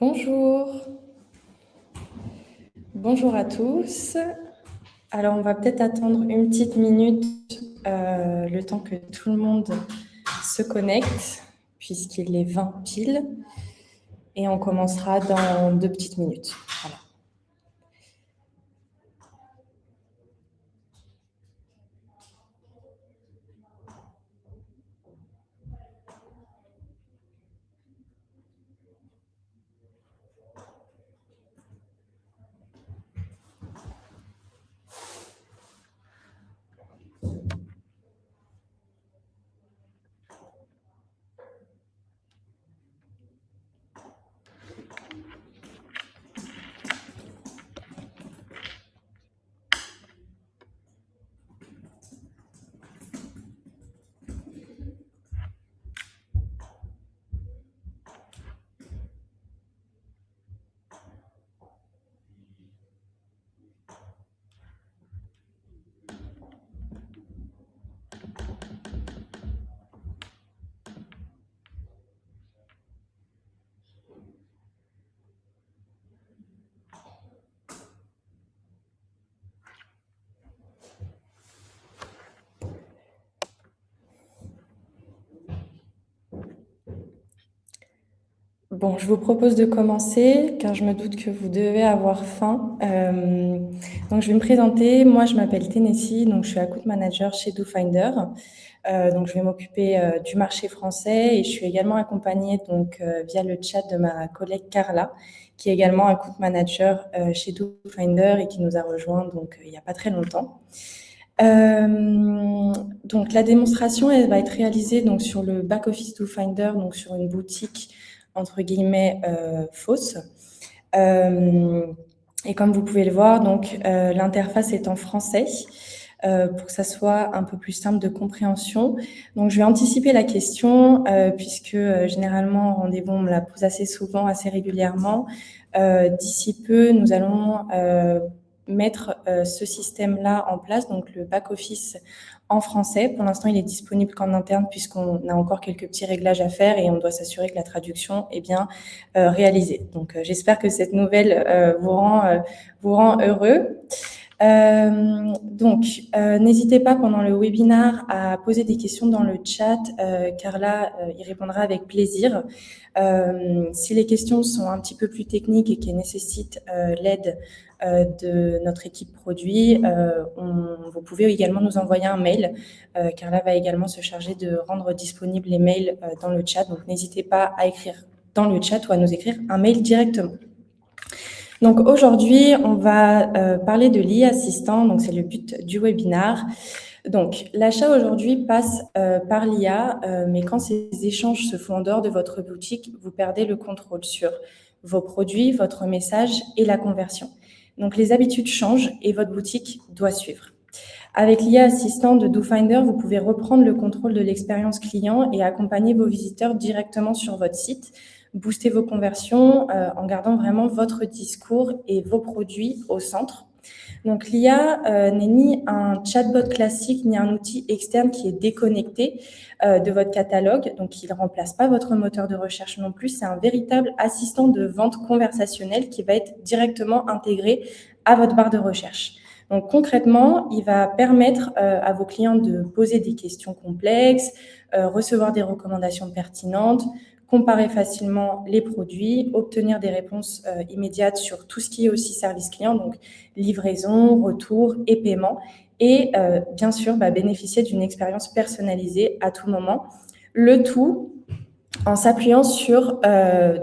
Bonjour, bonjour à tous. Alors, on va peut-être attendre une petite minute, le temps que tout le monde se connecte, puisqu'il est 20 pile, et on commencera dans 2 petites minutes. Voilà. Bon, je vous propose de commencer, car je me doute que vous devez avoir faim. Donc, je vais me présenter. Moi, je m'appelle Tennessee, donc je suis account manager chez DoFinder. Donc, je vais m'occuper du marché français et je suis également accompagnée via le chat de ma collègue Carla, qui est également account manager chez DoFinder et qui nous a rejoint il n'y a pas très longtemps. Donc, la démonstration, elle va être réalisée sur le back-office DoFinder, donc sur une boutique entre guillemets fausse. Et comme vous pouvez le voir, l'interface est en français pour que ça soit un peu plus simple de compréhension. Donc, je vais anticiper la question puisque généralement, en rendez-vous, on me la pose assez souvent, assez régulièrement. D'ici peu, nous allons mettre ce système-là en place, donc le back-office en français. Pour l'instant, il est disponible qu'en interne puisqu'on a encore quelques petits réglages à faire et on doit s'assurer que la traduction est bien réalisée. Donc, j'espère que cette nouvelle vous rend heureux. N'hésitez pas pendant le webinaire à poser des questions dans le chat. Carla y répondra avec plaisir. Si les questions sont un petit peu plus techniques et qu'elles nécessitent l'aide de notre équipe produit, vous pouvez également nous envoyer un mail. Carla va également se charger de rendre disponibles les mails dans le chat. Donc, n'hésitez pas à écrire dans le chat ou à nous écrire un mail directement. Donc, aujourd'hui, on va parler de l'IA Assistant. Donc, c'est le but du webinaire. Donc, l'achat aujourd'hui passe par l'IA, mais quand ces échanges se font en dehors de votre boutique, vous perdez le contrôle sur vos produits, votre message et la conversion. Donc, les habitudes changent et votre boutique doit suivre. Avec l'IA Assistant de DoFinder, vous pouvez reprendre le contrôle de l'expérience client et accompagner vos visiteurs directement sur votre site, booster vos conversions en gardant vraiment votre discours et vos produits au centre. Donc, l'IA n'est ni un chatbot classique, ni un outil externe qui est déconnecté de votre catalogue. Donc, il ne remplace pas votre moteur de recherche non plus. C'est un véritable assistant de vente conversationnelle qui va être directement intégré à votre barre de recherche. Donc, concrètement, il va permettre à vos clients de poser des questions complexes, recevoir des recommandations pertinentes, comparer facilement les produits, obtenir des réponses immédiates sur tout ce qui est aussi service client, donc livraison, retour et paiement, et bien sûr bénéficier d'une expérience personnalisée à tout moment. Le tout en s'appuyant sur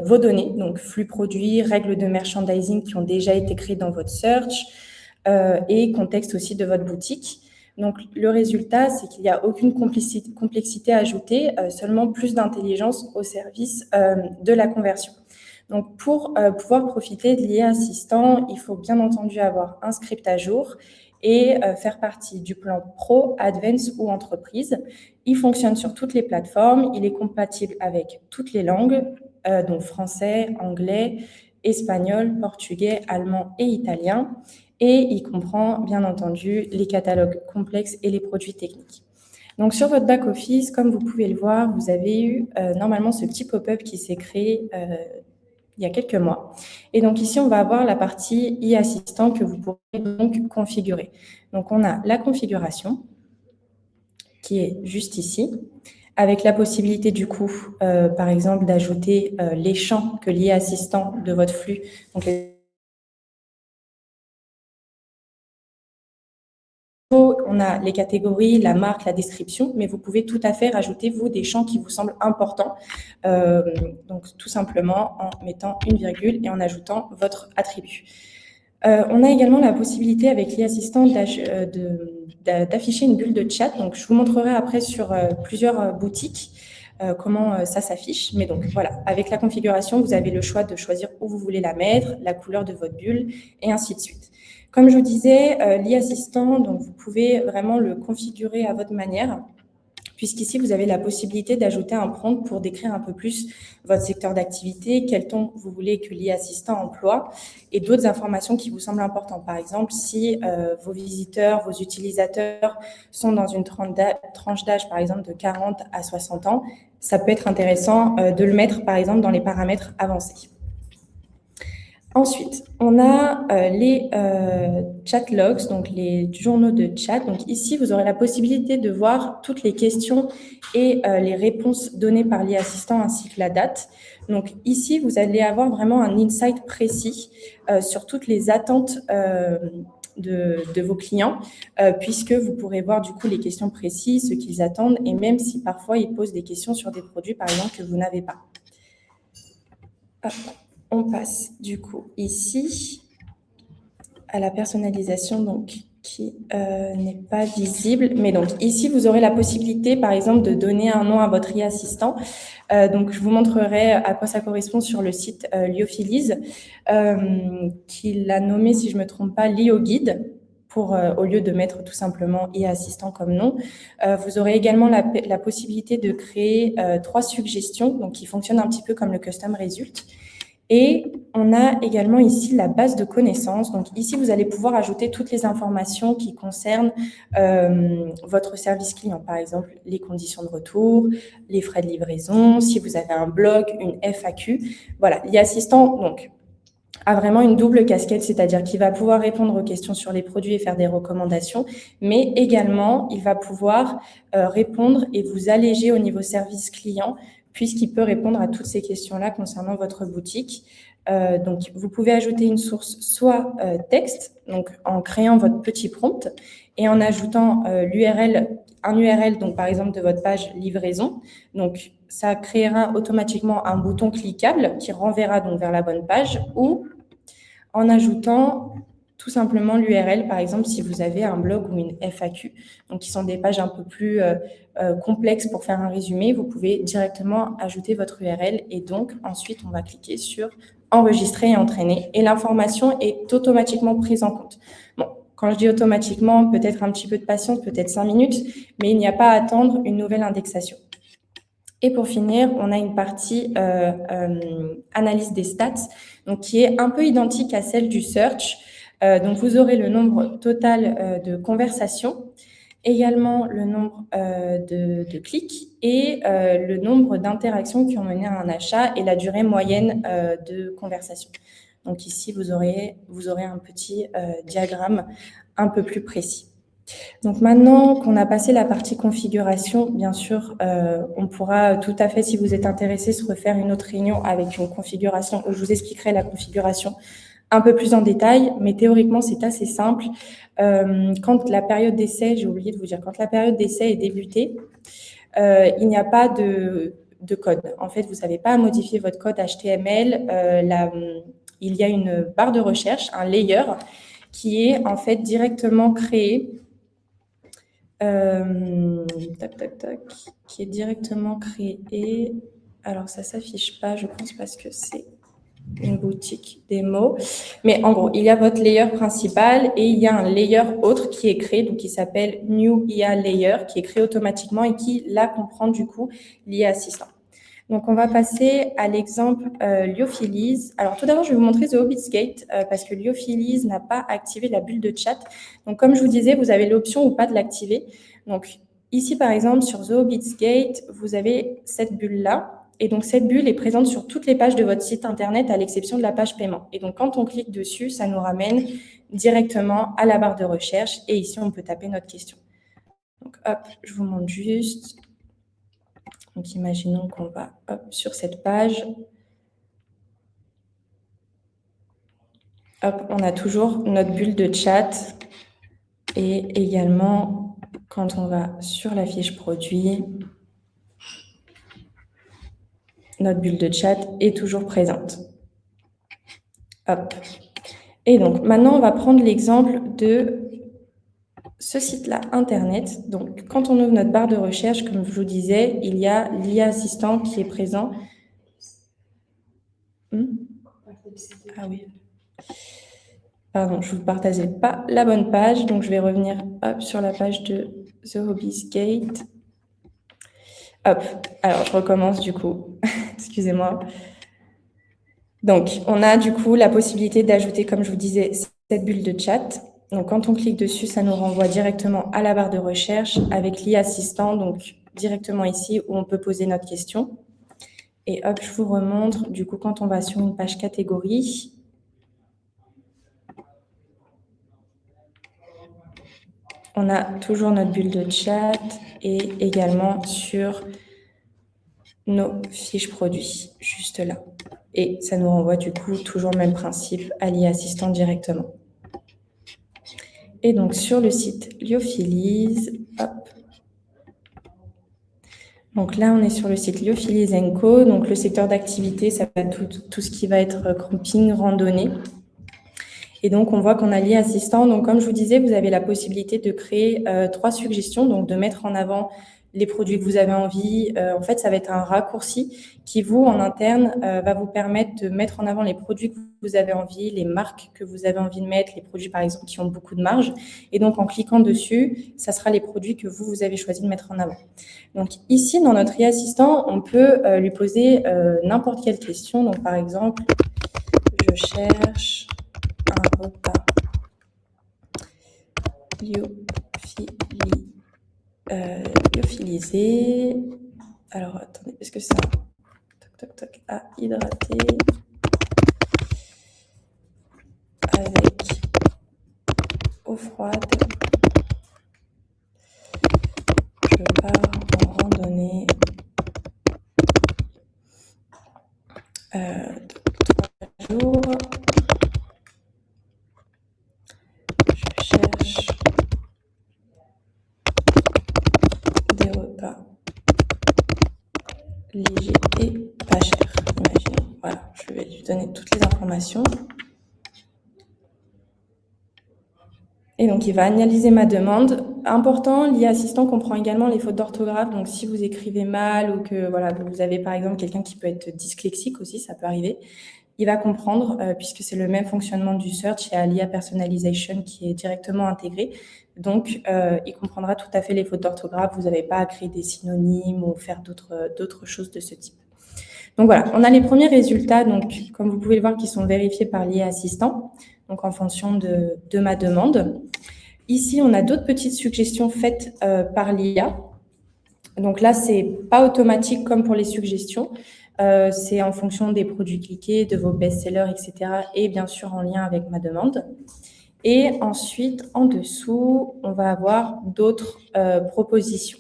vos données, donc flux produits, règles de merchandising qui ont déjà été créées dans votre search et contexte aussi de votre boutique. Donc, le résultat, c'est qu'il n'y a aucune complexité ajoutée, seulement plus d'intelligence au service de la conversion. Donc, pour pouvoir profiter de l'IA Assistant, il faut bien entendu avoir un script à jour et faire partie du plan Pro, Advance ou Entreprise. Il fonctionne sur toutes les plateformes, il est compatible avec toutes les langues, donc français, anglais, espagnol, portugais, allemand et italien. Et il comprend bien entendu les catalogues complexes et les produits techniques. Donc, sur votre back-office, comme vous pouvez le voir, vous avez eu normalement ce petit pop-up qui s'est créé il y a quelques mois. Et donc ici, on va avoir la partie e-assistant que vous pourrez donc configurer. Donc on a la configuration qui est juste ici, avec la possibilité du coup, par exemple, d'ajouter les champs que l'e-assistant de votre flux, donc on a les catégories, la marque, la description, mais vous pouvez tout à fait rajouter, vous, des champs qui vous semblent importants. Donc, tout simplement en mettant une virgule et en ajoutant votre attribut. On a également la possibilité avec l'e-assistant d'afficher une bulle de chat. Donc, je vous montrerai après sur plusieurs boutiques comment ça s'affiche. Mais donc, voilà, avec la configuration, vous avez le choix de choisir où vous voulez la mettre, la couleur de votre bulle et ainsi de suite. Comme je vous disais, l'e-assistant, donc vous pouvez vraiment le configurer à votre manière, puisqu'ici, vous avez la possibilité d'ajouter un prompt pour décrire un peu plus votre secteur d'activité, quel ton vous voulez que l'e-assistant emploie, et d'autres informations qui vous semblent importantes. Par exemple, si vos visiteurs, vos utilisateurs sont dans une tranche d'âge, par exemple, de 40 à 60 ans, ça peut être intéressant de le mettre, par exemple, dans les paramètres avancés. Ensuite, on a les chat logs, donc les journaux de chat. Donc ici, vous aurez la possibilité de voir toutes les questions et les réponses données par l'e-assistant ainsi que la date. Donc ici, vous allez avoir vraiment un insight précis sur toutes les attentes de vos clients, puisque vous pourrez voir du coup les questions précises, ce qu'ils attendent, et même si parfois ils posent des questions sur des produits, par exemple, que vous n'avez pas. Hop. On passe du coup ici à la personnalisation donc, qui n'est pas visible. Mais donc ici, vous aurez la possibilité, par exemple, de donner un nom à votre e-assistant. Donc, je vous montrerai à quoi ça correspond sur le site Lyophilis, qui l'a nommé, si je ne me trompe pas, LioGuide, au lieu de mettre tout simplement e-assistant comme nom. Vous aurez également la possibilité de créer 3 suggestions, donc qui fonctionnent un petit peu comme le custom result. Et on a également ici la base de connaissances. Donc ici, vous allez pouvoir ajouter toutes les informations qui concernent votre service client. Par exemple, les conditions de retour, les frais de livraison, si vous avez un blog, une FAQ. Voilà, l'e-assistant donc a vraiment une double casquette, c'est-à-dire qu'il va pouvoir répondre aux questions sur les produits et faire des recommandations, mais également, il va pouvoir répondre et vous alléger au niveau service client, puisqu'il peut répondre à toutes ces questions-là concernant votre boutique. Donc, vous pouvez ajouter une source soit texte, donc en créant votre petit prompt, et en ajoutant un URL, donc par exemple de votre page livraison. Donc, ça créera automatiquement un bouton cliquable qui renverra donc vers la bonne page, ou en ajoutant tout simplement l'URL, par exemple, si vous avez un blog ou une FAQ, donc qui sont des pages un peu plus complexes pour faire un résumé, vous pouvez directement ajouter votre URL et donc ensuite on va cliquer sur enregistrer et entraîner et l'information est automatiquement prise en compte. Bon, quand je dis automatiquement, peut-être un petit peu de patience, peut-être 5 minutes, mais il n'y a pas à attendre une nouvelle indexation. Et pour finir, on a une partie analyse des stats, donc qui est un peu identique à celle du search. Donc, vous aurez le nombre total de conversations, également le nombre de clics et le nombre d'interactions qui ont mené à un achat et la durée moyenne de conversation. Donc ici, vous aurez un petit diagramme un peu plus précis. Donc maintenant qu'on a passé la partie configuration, bien sûr, on pourra tout à fait, si vous êtes intéressé, se refaire une autre réunion avec une configuration où je vous expliquerai la configuration un peu plus en détail, mais théoriquement, c'est assez simple. Quand la période d'essai, j'ai oublié de vous dire, quand la période d'essai est débutée, il n'y a pas de code. En fait, vous n'avez pas à modifier votre code HTML. Il y a une barre de recherche, un layer, qui est en fait directement créé qui est directement créé. Alors, ça ne s'affiche pas, je pense, parce que c'est une boutique démo. Mais en gros, il y a votre layer principal et il y a un layer autre qui est créé, donc qui s'appelle New IA Layer, qui est créé automatiquement et qui, là, comprend du coup l'IA Assistant. Donc, on va passer à l'exemple Lyophilis. Alors, tout d'abord, je vais vous montrer The Hobbit's Gate parce que Lyophilis n'a pas activé la bulle de chat. Donc, comme je vous disais, vous avez l'option ou pas de l'activer. Donc, ici, par exemple, sur The Hobbit's Gate, vous avez cette bulle-là Et donc, cette bulle est présente sur toutes les pages de votre site Internet à l'exception de la page paiement. Et donc, quand on clique dessus, ça nous ramène directement à la barre de recherche. Et ici, on peut taper notre question. Donc, hop, je vous montre juste. Donc, imaginons qu'on va sur cette page. Hop, on a toujours notre bulle de chat. Et également, quand on va sur la fiche produit, notre bulle de chat est toujours présente. Hop. Et donc, maintenant, on va prendre l'exemple de ce site-là, Internet. Donc, quand on ouvre notre barre de recherche, comme je vous disais, il y a l'IA Assistant qui est présent. Ah oui. Pardon, je ne vous partageais pas la bonne page. Donc, je vais revenir sur la page de The Hobbies Gate. Hop, alors je recommence du coup. Excusez-moi. Donc, on a du coup la possibilité d'ajouter, comme je vous disais, cette bulle de chat. Donc, quand on clique dessus, ça nous renvoie directement à la barre de recherche avec l'IA Assistant, donc directement ici où on peut poser notre question. Et hop, je vous remontre. Du coup, quand on va sur une page catégorie, on a toujours notre bulle de chat et également sur nos fiches produits, juste là. Et ça nous renvoie du coup toujours le même principe à l'IA Assistant directement. Et donc sur le site Lyophilis, hop. Donc là, on est sur le site Lyophilis & Co. Donc le secteur d'activité, ça va être tout ce qui va être camping, randonnée. Et donc, on voit qu'on a l'IA Assistant. Donc, comme je vous disais, vous avez la possibilité de créer 3 suggestions, donc de mettre en avant les produits que vous avez envie. En fait, ça va être un raccourci qui, vous, en interne, va vous permettre de mettre en avant les produits que vous avez envie, les marques que vous avez envie de mettre, les produits, par exemple, qui ont beaucoup de marge. Et donc, en cliquant dessus, ça sera les produits que vous avez choisi de mettre en avant. Donc, ici, dans notre IA Assistant, on peut lui poser n'importe quelle question. Donc, par exemple, je cherche un repas lyophilisé. Alors, attendez, est-ce que c'est à hydrater avec eau froide. Je pars en randonnée 3 jours. Je cherche des repas légers et pas chers, imaginons. Voilà, je vais lui donner toutes les informations. Et donc, il va analyser ma demande. Important, l'IA Assistant comprend également les fautes d'orthographe. Donc, si vous écrivez mal ou que voilà, vous avez par exemple quelqu'un qui peut être dyslexique aussi, ça peut arriver, il va comprendre puisque c'est le même fonctionnement du search et à l'IA Personalization qui est directement intégré. Donc, il comprendra tout à fait les fautes d'orthographe. Vous n'avez pas à créer des synonymes ou faire d'autres choses de ce type. Donc voilà, on a les premiers résultats, donc comme vous pouvez le voir, qui sont vérifiés par l'IA Assistant, donc en fonction de ma demande. Ici, on a d'autres petites suggestions faites par l'IA. Donc là, c'est pas automatique comme pour les suggestions. C'est en fonction des produits cliqués, de vos best-sellers, etc. Et bien sûr, en lien avec ma demande. Et ensuite, en dessous, on va avoir d'autres propositions.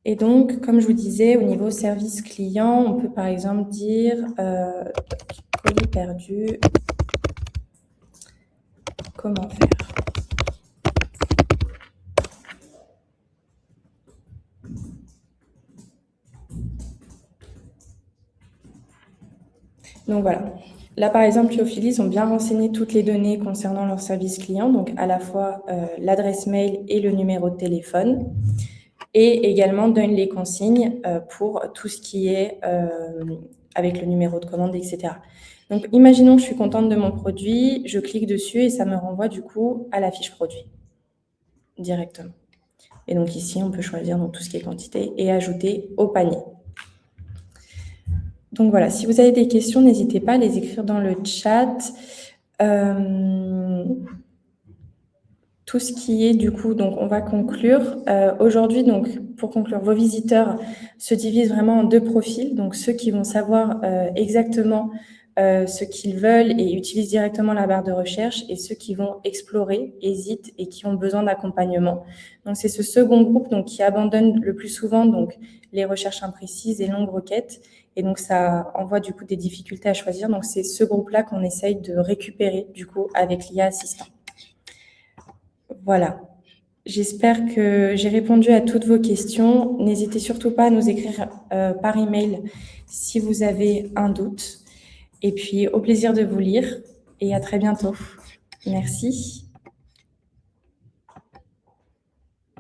Et donc, comme je vous disais, au niveau service client, on peut par exemple dire colis perdu, comment faire? Donc voilà. Là, par exemple, Lyophilis ont bien renseigné toutes les données concernant leur service client, donc à la fois l'adresse mail et le numéro de téléphone, et également donnent les consignes pour tout ce qui est avec le numéro de commande, etc. Donc, imaginons que je suis contente de mon produit, je clique dessus et ça me renvoie du coup à la fiche produit directement. Et donc ici, on peut choisir donc, tout ce qui est quantité et ajouter au panier. Donc voilà, si vous avez des questions, n'hésitez pas à les écrire dans le chat. tout ce qui est du coup, donc on va conclure. Aujourd'hui, donc pour conclure, vos visiteurs se divisent vraiment en deux profils. Donc ceux qui vont savoir exactement ce qu'ils veulent et utilisent directement la barre de recherche, et ceux qui vont explorer, hésitent et qui ont besoin d'accompagnement. Donc c'est ce second groupe donc qui abandonne le plus souvent donc les recherches imprécises et longues requêtes, et donc ça envoie du coup des difficultés à choisir. Donc c'est ce groupe-là qu'on essaye de récupérer du coup avec l'IA Assistant. Voilà. J'espère que j'ai répondu à toutes vos questions. N'hésitez surtout pas à nous écrire par email si vous avez un doute. Et puis, au plaisir de vous lire et à très bientôt. Merci.